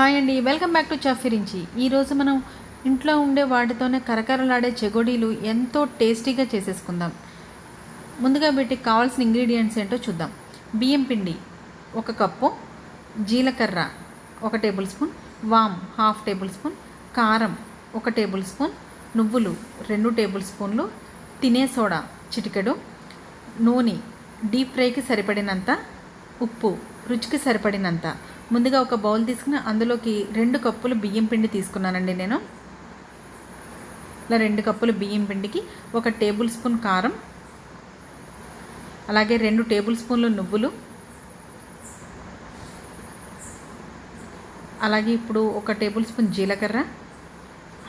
Hi అండి, welcome back to chef Virinchi. ఈరోజు మనం ఇంట్లో ఉండే వాటితోనే కరకరలాడే చెగోడీలు ఎంతో టేస్టీగా చేసేసుకుందాం. ముందుగా వీటికి కావాల్సిన ఇంగ్రీడియంట్స్ ఏంటో చూద్దాం. బియ్యం పిండి 1 కప్పు, జీలకర్ర 1 టేబుల్ స్పూన్, వామ్ 1/2 టేబుల్ స్పూన్, కారం 1 టేబుల్ స్పూన్, నువ్వులు 2 టేబుల్ స్పూన్లు, తినే సోడా చిటికెడు, నూనె డీప్ ఫ్రైకి సరిపడినంత, ఉప్పు రుచికి సరిపడినంత. ముందుగా ఒక బౌల్ తీసుకుని అందులోకి 2 కప్పులు బియ్యం పిండి తీసుకున్నానండి నేను. ఇలా 2 కప్పులు బియ్యం పిండికి 1 టేబుల్ స్పూన్ కారం, అలాగే 2 టేబుల్ స్పూన్లు నువ్వులు, అలాగే ఇప్పుడు 1 టేబుల్ స్పూన్ జీలకర్ర,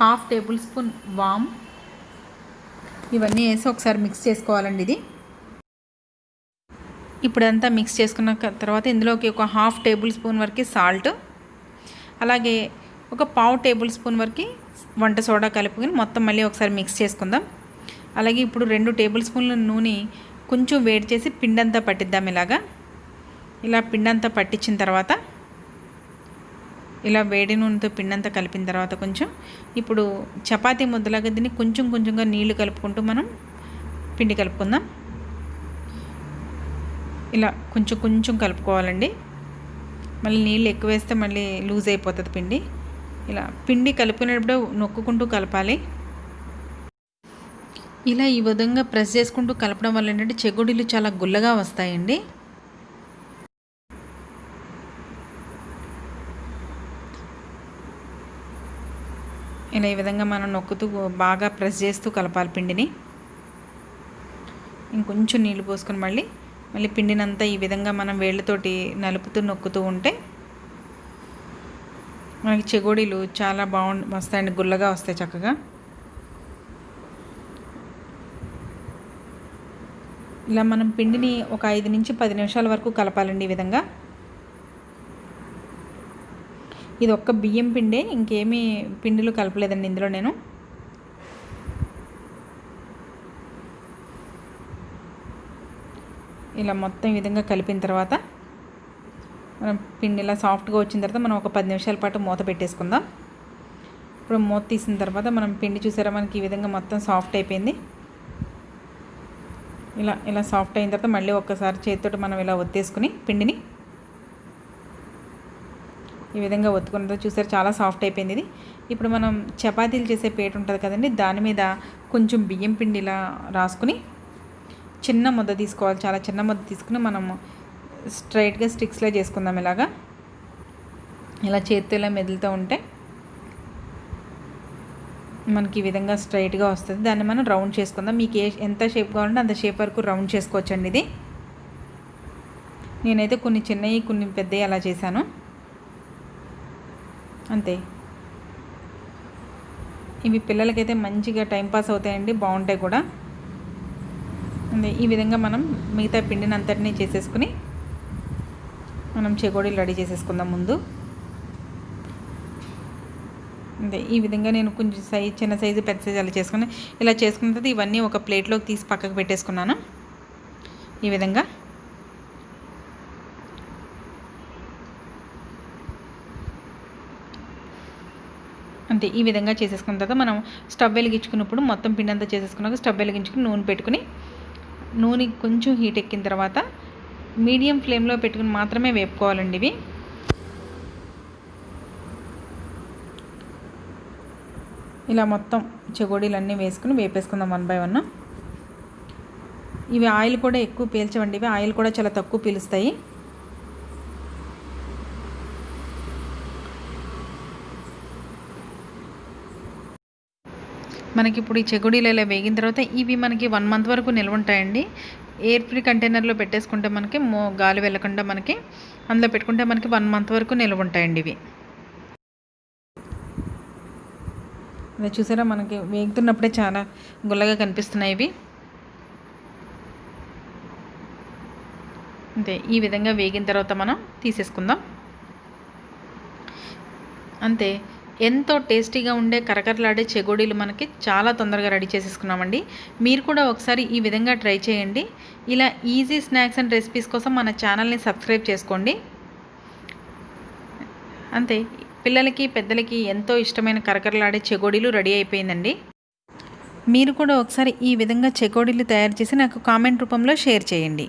1/2 టేబుల్ స్పూన్ వామ్, ఇవన్నీ వేసి ఒకసారి మిక్స్ చేసుకోవాలండి. ఇది ఇప్పుడంతా మిక్స్ చేసుకున్న తర్వాత ఇందులోకి 1/2 టేబుల్ స్పూన్ వరకు సాల్ట్, అలాగే 1/4 టేబుల్ స్పూన్ వరకు వంట సోడా కలుపుకొని మొత్తం మళ్ళీ ఒకసారి మిక్స్ చేసుకుందాం. అలాగే ఇప్పుడు 2 టేబుల్ స్పూన్ల నూనె కొంచెం వేడి చేసి పిండంతా పట్టిద్దాం. ఇలా పిండంతా పట్టించిన తర్వాత ఇలా వేడి నూనెతో పిండంతా కలిపిన తర్వాత కొంచెం ఇప్పుడు చపాతీ ముద్దలాగా దీన్ని కొంచెం కొంచెంగా నీళ్లు కలుపుకుంటూ మనం పిండి కలుపుకుందాం. ఇలా కొంచెం కొంచెం కలుపుకోవాలండి. మళ్ళీ నీళ్ళు ఎక్కువ వేస్తే మళ్ళీ లూజ్ అయిపోతుంది పిండి. ఇలా పిండి కలుపుకునేటప్పుడు నొక్కుకుంటూ కలపాలి. ఇలా ఈ విధంగా ప్రెస్ చేసుకుంటూ కలపడం వల్ల ఏంటంటే చెగోడీలు చాలా గుల్లగా వస్తాయండి. ఇలా ఈ విధంగా మనం నొక్కుతూ బాగా ప్రెస్ చేస్తూ కలపాలి పిండిని. ఇంకొంచెం నీళ్ళు పోసుకొని మళ్ళీ పిండినంతా ఈ విధంగా మనం వేళ్ళతోటి నలుపుతూ నొక్కుతూ ఉంటే మనకి చెగోడీలు చాలా వస్తాయండి, గుల్లగా వస్తాయి చక్కగా. ఇలా మనం పిండిని ఒక 5 నుంచి 10 నిమిషాల వరకు కలపాలండి. ఈ విధంగా ఇది ఒక్క బియ్యం పిండే, ఇంకేమీ పిండిలు కలపలేదండి ఇందులో నేను. ఇలా మొత్తం ఈ విధంగా కలిపిన తర్వాత మనం పిండి ఇలా సాఫ్ట్గా వచ్చిన తర్వాత మనం ఒక 10 నిమిషాల పాటు మూత పెట్టేసుకుందాం. ఇప్పుడు మూత తీసిన తర్వాత మనం పిండి చూసారా, మనకి ఈ విధంగా మొత్తం సాఫ్ట్ అయిపోయింది. ఇలా సాఫ్ట్ అయిన తర్వాత మళ్ళీ ఒక్కసారి చేతితో మనం ఇలా ఒత్తేసుకుని పిండిని ఈ విధంగా ఒత్తుకున్న తర్వాత చూసారు చాలా సాఫ్ట్ అయిపోయింది ఇది. ఇప్పుడు మనం చపాతీలు చేసే ప్లేట్ ఉంటుంది కదండి, దాని మీద కొంచెం బియ్యం పిండి ఇలా రాసుకుని చిన్న ముద్ద తీసుకోవాలి. చాలా చిన్న ముద్ద తీసుకుని మనము స్ట్రైట్గా స్టిక్స్లో చేసుకుందాం. ఇలా చేతితో ఇలా మెదులుతూ ఉంటే మనకి ఈ విధంగా స్ట్రైట్గా వస్తుంది. దాన్ని మనం రౌండ్ చేసుకుందాం. మీకు ఎంత షేప్ కావాలంటే అంత షేప్ వరకు రౌండ్ చేసుకోవచ్చండి. ఇది నేనైతే కొన్ని చిన్నవి కొన్ని పెద్దవి అలా చేశాను అంతే. ఇవి పిల్లలకైతే మంచిగా టైంపాస్ అవుతాయండి, బాగుంటాయి కూడా. ఈ విధంగా మనం మిగతా పిండిని అంతటినీ చేసేసుకుని మనం చెగోడీలు రెడీ చేసేసుకుందాం ముందు. ఈ విధంగా నేను కొంచెం చిన్న సైజు పెద్ద సైజు అలా చేసుకుని ఇలా చేసుకున్న తర్వాత ఇవన్నీ ఒక ప్లేట్లోకి తీసి పక్కకు పెట్టేసుకున్నాను. ఈ విధంగా ఈ విధంగా చేసేసుకున్న తర్వాత మనం స్టవ్ వెలిగించుకున్నప్పుడు మొత్తం పిండి అంతా చేసేసుకున్నాక స్టవ్ వెలిగించుకుని నూనె పెట్టుకుని నూనె కొంచెం హీట్ ఎక్కిన తర్వాత మీడియం ఫ్లేమ్లో పెట్టుకుని మాత్రమే వేపుకోవాలండి. ఇవి ఇలా మొత్తం చెగోడీలన్నీ వేసుకుని వేపేసుకుందాం 1 by 1. ఇవి ఆయిల్ కూడా ఎక్కువ పీల్చవండి, ఇవి ఆయిల్ కూడా చాలా తక్కువ పీలుస్తాయి. మనకి ఇప్పుడు ఈ చెగోడీలు ఇలా వేగిన తర్వాత ఇవి మనకి 1 month వరకు నిల్వ ఉంటాయండి. ఎయిర్ ఫ్రీ కంటైనర్లో పెట్టేసుకుంటే మనకి గాలి వెళ్ళకుండా మనకి అందులో పెట్టుకుంటే మనకి 1 month వరకు నిల్వ ఉంటాయండి. ఇవి ఇలా చూసారా, మనకి వేగుతున్నప్పుడే చాలా గుల్లగా కనిపిస్తున్నాయి ఇవి. అంతే, ఈ విధంగా వేగిన తర్వాత మనం తీసేసుకుందాం. అంతే, ఎంతో టేస్టీగా ఉండే కరకరలాడే చెగోడీలు మనకి చాలా తొందరగా రెడీ చేసేసుకున్నామండి. మీరు కూడా ఒకసారి ఈ విధంగా ట్రై చేయండి. ఇలా ఈజీ స్నాక్స్ అండ్ రెసిపీస్ కోసం మన ఛానల్ని సబ్స్క్రైబ్ చేసుకోండి. అంతే, పిల్లలకి పెద్దలకి ఎంతో ఇష్టమైన కరకరలాడే చెగోడీలు రెడీ అయిపోయిందండి. మీరు కూడా ఒకసారి ఈ విధంగా చెకోడీలు తయారు చేసి నాకు కామెంట్ రూపంలో షేర్ చేయండి.